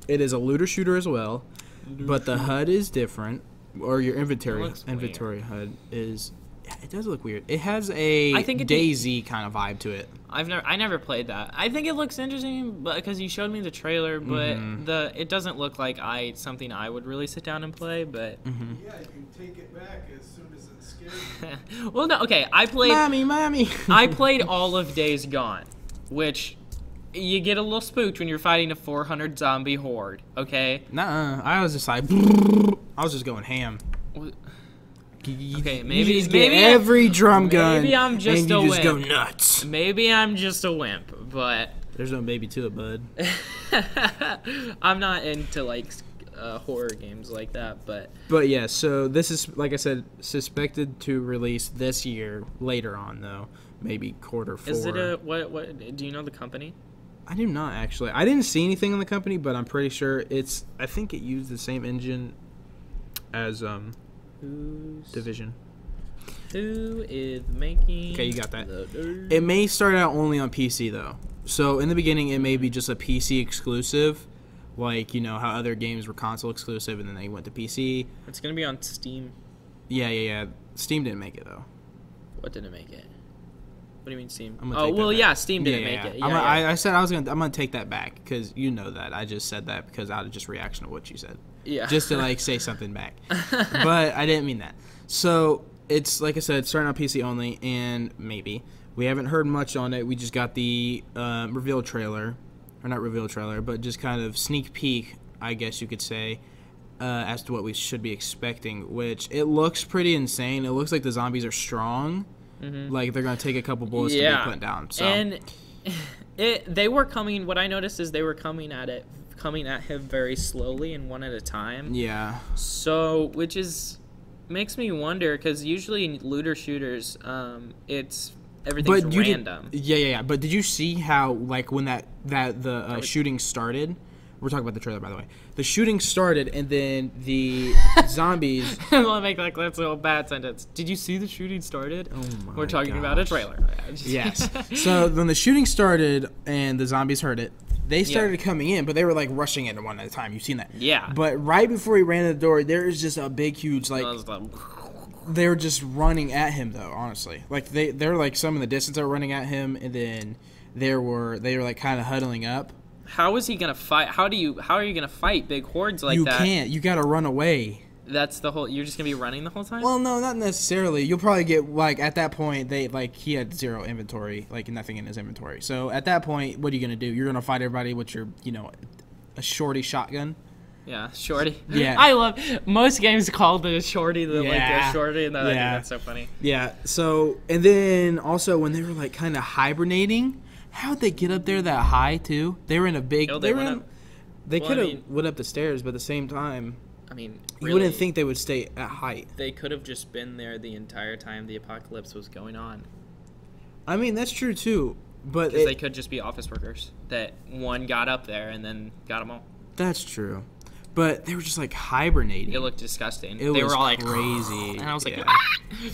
it is a looter shooter as well, but the HUD is different, or your inventory HUD is. It does look weird. It has a DayZ kind of vibe to it. I never played that. I think it looks interesting, but because you showed me the trailer, but it doesn't look like something I would really sit down and play. But yeah, you can take it back as soon as it's scared. well, no, okay. I played. Mommy. I played all of Days Gone, which you get a little spooked when you're fighting a 400 zombie horde. Okay. Nuh-uh. I was just like, I was just going ham. Okay, maybe every drum gun. Maybe I'm just and you a just wimp. go nuts. Maybe I'm just a wimp, but there's no baby to it, bud. I'm not into like horror games like that, but yeah. So this is, like I said, suspected to release this year. Later on, though, maybe quarter 4. Is it a what? Do you know the company? I do not actually. I didn't see anything on the company, but I'm pretty sure it's. I think it used the same engine as Division. Who is making? Okay, you got that. It may start out only on PC though. So in the beginning, it may be just a PC exclusive, like how other games were console exclusive and then they went to PC. It's gonna be on Steam. Yeah. Steam didn't make it though. What didn't make it? What do you mean Steam? Steam didn't make it. Yeah, I said I'm gonna take that back because you know that I just said that because out of just reaction to what you said. Yeah. Just to say something back, but I didn't mean that. So it's like I said, starting on PC only, and maybe we haven't heard much on it. We just got the reveal trailer, or not reveal trailer, but just kind of sneak peek, I guess you could say, as to what we should be expecting. Which it looks pretty insane. It looks like the zombies are strong. Like they're gonna take a couple bullets to be put down. So. And they were coming. What I noticed is they were coming at him very slowly and one at a time. Yeah. So, makes me wonder because usually in looter shooters, everything's random. Yeah. But did you see how when the shooting started? We're talking about the trailer, by the way. The shooting started, and then the zombies. I'll make that's a bad sentence. Did you see the shooting started? Oh my! We're talking about a trailer. Yes. So when the shooting started and the zombies heard it, they started coming in, but they were rushing in one at a time. You've seen that. Yeah. But right before he ran to the door, there is just a big, huge they were just running at him, though. Honestly, they're some in the distance that were running at him, and then they were kind of huddling up. How is he gonna fight? How are you gonna fight big hordes like that? You can't. You gotta run away. That's the whole. You're just gonna be running the whole time. Well, no, not necessarily. You'll probably get at that point he had zero inventory, nothing in his inventory. So at that point, what are you gonna do? You're gonna fight everybody with your a shorty shotgun. Yeah, shorty. Yeah. I love most games call the shorty the shorty, and I think that's so funny. Yeah. So and then also when they were kind of hibernating. How'd they get up there that high too? They were in a big. They could have went up the stairs, but at the same time, really, you wouldn't think they would stay at height. They could have just been there the entire time the apocalypse was going on. I mean, that's true too, but because they could just be office workers that one got up there and then got them all. That's true, but they were just like hibernating. It looked disgusting. They were all like crazy, and I was like,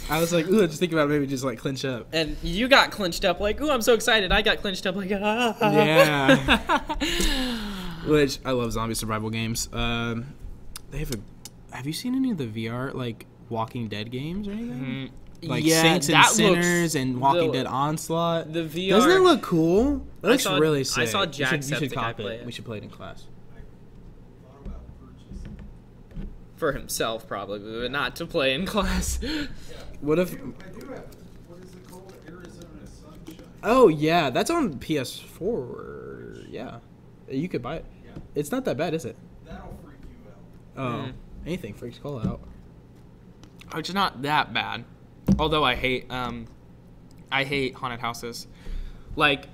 I was like, ooh, just think about maybe just like clinch up. and you got clinched up like, ooh, I'm so excited. I got clinched up like, Yeah. Which I love zombie survival games. They have you seen any of the VR like Walking Dead games or anything? Like Saints and Sinners and Walking Dead Onslaught. The VR doesn't it look cool? It looks really sick. I saw You should Jacksepticeye copy play it. it. We should play it in class. Thought about purchasing. for himself probably, but not to play in class. What if? I do have, what is it called? Arizona Sunshine. Oh yeah, that's on PS4. Yeah, you could buy it. Yeah. It's not that bad, is it? That'll freak you out. Oh, anything freaks Call out. Which not that bad. Although I hate haunted houses. Like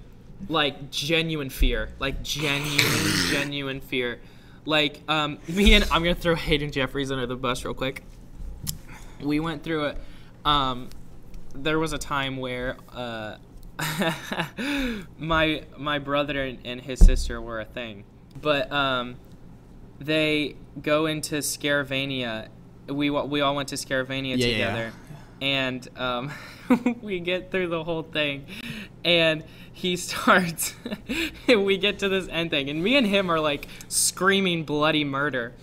genuine fear. Like genuine fear. Like I'm gonna throw Hayden Jeffries under the bus real quick. We went through it. There was a time where my brother and his sister were a thing. But they go into Scaravania. We all went to Scaravania together. And we get through the whole thing, and he starts. We get to this end thing, and me and him are like screaming bloody murder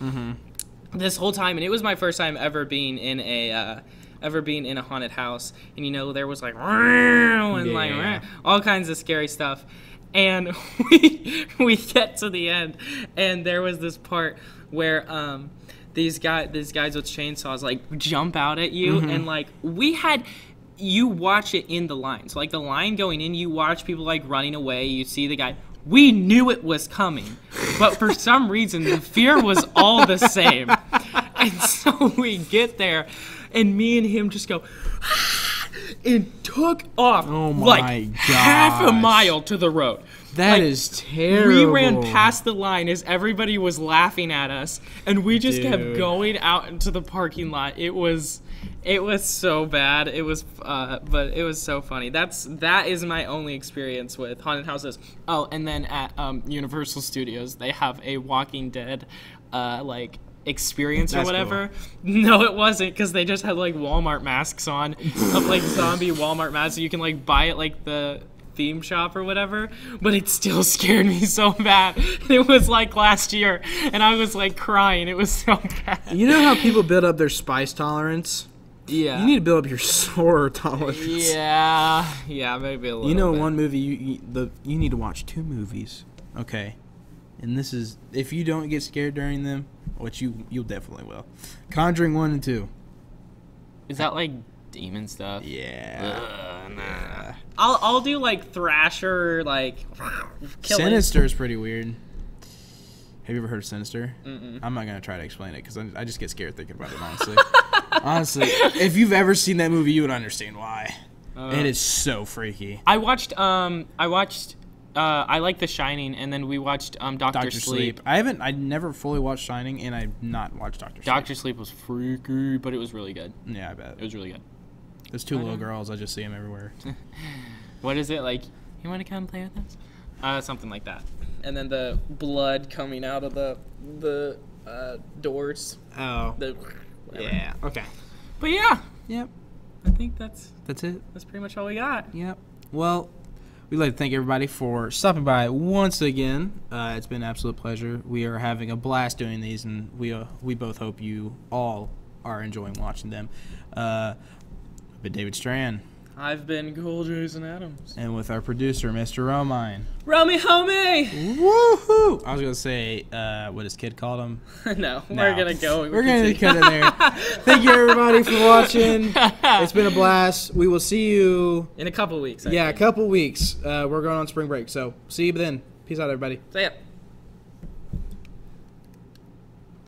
this whole time. And it was my first time ever being in a haunted house, and there was like like all kinds of scary stuff. And we get to the end, and there was this part where these guys with chainsaws like jump out at you, and like you watch it in the line. So like the line going in, you watch people like running away, you see the guy. We knew it was coming, but for some reason the fear was all the same. And so we get there, and me and him just go and took off like half a mile to the road. That is terrible. We ran past the line as everybody was laughing at us, and we just kept going out into the parking lot. It was so bad. It was, but it was so funny. That is my only experience with haunted houses. Oh, and then at Universal Studios, they have a Walking Dead, like experience or whatever. Cool. No, it wasn't, because they just had like Walmart masks on, of like zombie Walmart masks. So you can like buy it like the theme shop or whatever, but it still scared me so bad. It was like last year, and I was like crying. It was so bad. You know how people build up their spice tolerance? Yeah. You need to build up your horror tolerance. Yeah, maybe a little bit. One movie you need to watch 2 movies. Okay. And this is, if you don't get scared during them, which you'll definitely will. Conjuring 1 and 2. Is that like demon stuff? Yeah. Nah. I'll do like Thrasher, like killing. Sinister is pretty weird. Have you ever heard of Sinister? Mm-mm. I'm not gonna try to explain it because I just get scared thinking about it. Honestly, if you've ever seen that movie, you would understand why. It is so freaky. I watched I like The Shining, and then we watched Doctor Sleep. I never fully watched Shining, and I've not watched Doctor Sleep. Doctor Sleep was freaky, but it was really good. Yeah, I bet. It was really good. There's 2 little girls. I just see them everywhere. What is it like? You want to come play with us? Something like that. And then the blood coming out of the doors. Oh. Yeah. Okay. But yeah. Yep. I think that's it. That's pretty much all we got. Yep. Well, we'd like to thank everybody for stopping by once again. It's been an absolute pleasure. We are having a blast doing these, and we both hope you all are enjoying watching them. I've been David Strand. I've been Cool Jason Adams. And with our producer, Mr. Romine. Romy homie! Woohoo! I was going to say, what his kid called him. No, we're going to go. We're going to cut in there. Thank you, everybody, for watching. It's been a blast. We will see you... in a couple weeks. A couple weeks. We're going on spring break, so see you then. Peace out, everybody. See ya.